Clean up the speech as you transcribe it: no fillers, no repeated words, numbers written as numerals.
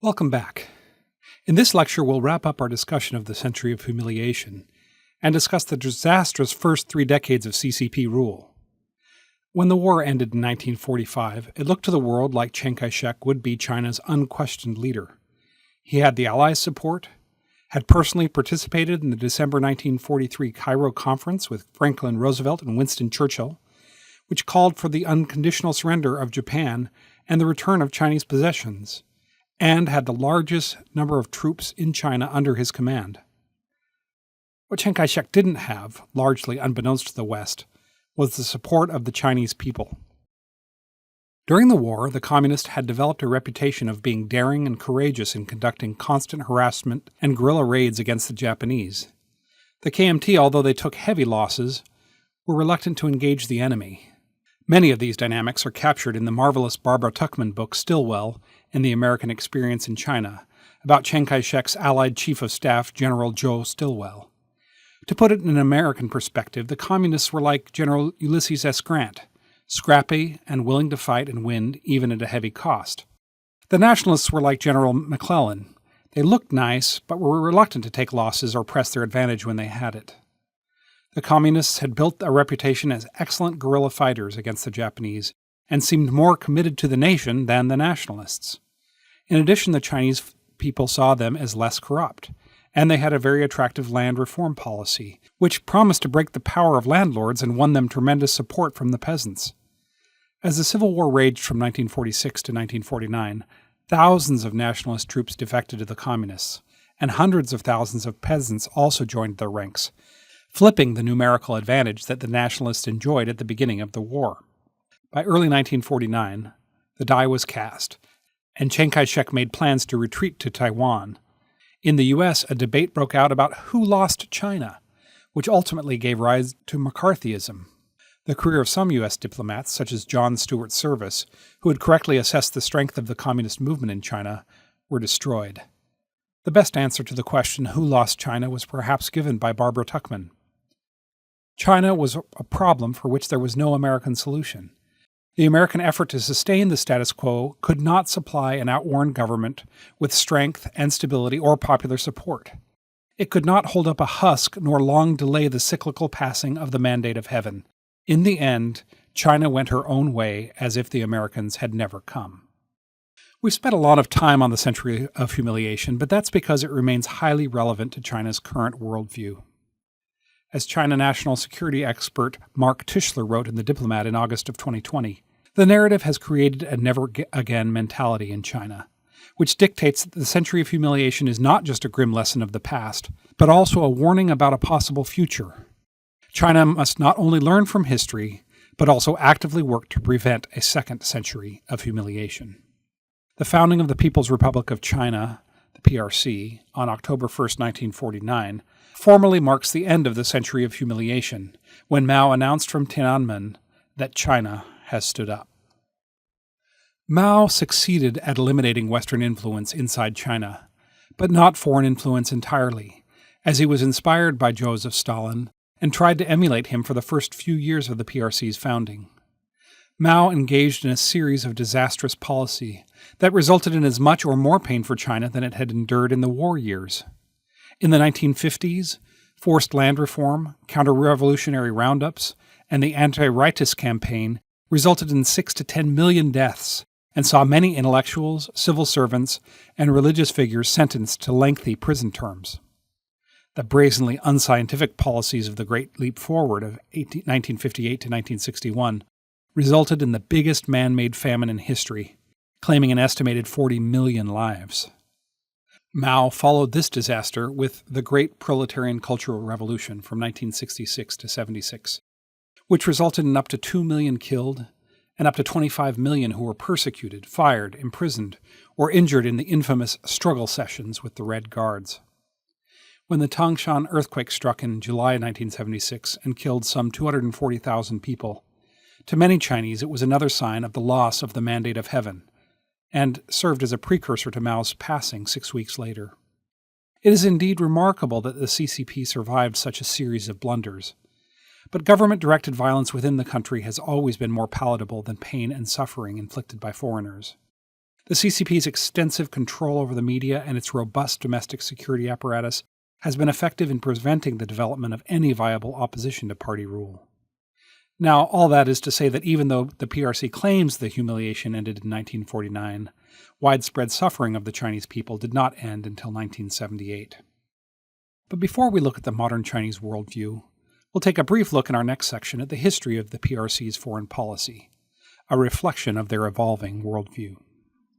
Welcome back. In this lecture, we'll wrap up our discussion of the Century of Humiliation and discuss the disastrous first 3 decades of CCP rule. When the war ended in 1945, it looked to the world like Chiang Kai-Shek would be China's unquestioned leader. He had the Allies' support, had personally participated in the December 1943 Cairo Conference with Franklin Roosevelt and Winston Churchill, which called for the unconditional surrender of Japan and the return of Chinese possessions, and had the largest number of troops in China under his command. What Chiang Kai-Shek didn't have, largely unbeknownst to the West, was the support of the Chinese people. During the war, the Communists had developed a reputation of being daring and courageous in conducting constant harassment and guerrilla raids against the Japanese. The KMT, although they took heavy losses, were reluctant to engage the enemy. Many of these dynamics are captured in the marvelous Barbara Tuchman book Stillwell and the American Experience in China, about Chiang Kai-Shek's Allied Chief of Staff, General Joe Stillwell. To put it in an American perspective, the Communists were like General Ulysses S. Grant, scrappy and willing to fight and win even at a heavy cost. The Nationalists were like General McClellan. They looked nice, but were reluctant to take losses or press their advantage when they had it. The Communists had built a reputation as excellent guerrilla fighters against the Japanese and seemed more committed to the nation than the Nationalists. In addition, the Chinese people saw them as less corrupt, and they had a very attractive land reform policy, which promised to break the power of landlords and won them tremendous support from the peasants. As the Civil War raged from 1946 to 1949, thousands of nationalist troops defected to the Communists, and hundreds of thousands of peasants also joined their ranks, flipping the numerical advantage that the Nationalists enjoyed at the beginning of the war. By early 1949, the die was cast, and Chiang Kai-shek made plans to retreat to Taiwan. In the U.S., a debate broke out about who lost China, which ultimately gave rise to McCarthyism. The career of some U.S. diplomats, such as John Stewart Service, who had correctly assessed the strength of the communist movement in China, were destroyed. The best answer to the question who lost China was perhaps given by Barbara Tuchman. China was a problem for which there was no American solution. The American effort to sustain the status quo could not supply an outworn government with strength and stability or popular support. It could not hold up a husk nor long delay the cyclical passing of the mandate of heaven. In the end, China went her own way as if the Americans had never come. We've spent a lot of time on the Century of Humiliation, but that's because it remains highly relevant to China's current worldview. As China national security expert Mark Tischler wrote in The Diplomat in August of 2020, the narrative has created a never-again mentality in China, which dictates that the Century of Humiliation is not just a grim lesson of the past, but also a warning about a possible future. China must not only learn from history, but also actively work to prevent a second century of humiliation. The founding of the People's Republic of China, the PRC, on October 1, 1949, formally marks the end of the Century of Humiliation, when Mao announced from Tiananmen that China has stood up. Mao succeeded at eliminating Western influence inside China, but not foreign influence entirely, as he was inspired by Joseph Stalin and tried to emulate him for the first few years of the PRC's founding. Mao engaged in a series of disastrous policy that resulted in as much or more pain for China than it had endured in the war years. In the 1950s, forced land reform, counter-revolutionary roundups, and the anti-rightist campaign resulted in 6 to 10 million deaths and saw many intellectuals, civil servants, and religious figures sentenced to lengthy prison terms. The brazenly unscientific policies of the Great Leap Forward of 1958 to 1961 resulted in the biggest man-made famine in history, claiming an estimated 40 million lives. Mao followed this disaster with the Great Proletarian Cultural Revolution from 1966 to 76, which resulted in up to 2 million killed and up to 25 million who were persecuted, fired, imprisoned, or injured in the infamous struggle sessions with the Red Guards. When the Tangshan earthquake struck in July 1976 and killed some 240,000 people, to many Chinese it was another sign of the loss of the mandate of heaven, and served as a precursor to Mao's passing 6 weeks later. It is indeed remarkable that the CCP survived such a series of blunders. But government-directed violence within the country has always been more palatable than pain and suffering inflicted by foreigners. The CCP's extensive control over the media and its robust domestic security apparatus has been effective in preventing the development of any viable opposition to party rule. Now, all that is to say that even though the PRC claims the humiliation ended in 1949, widespread suffering of the Chinese people did not end until 1978. But before we look at the modern Chinese worldview, we'll take a brief look in our next section at the history of the PRC's foreign policy, a reflection of their evolving worldview.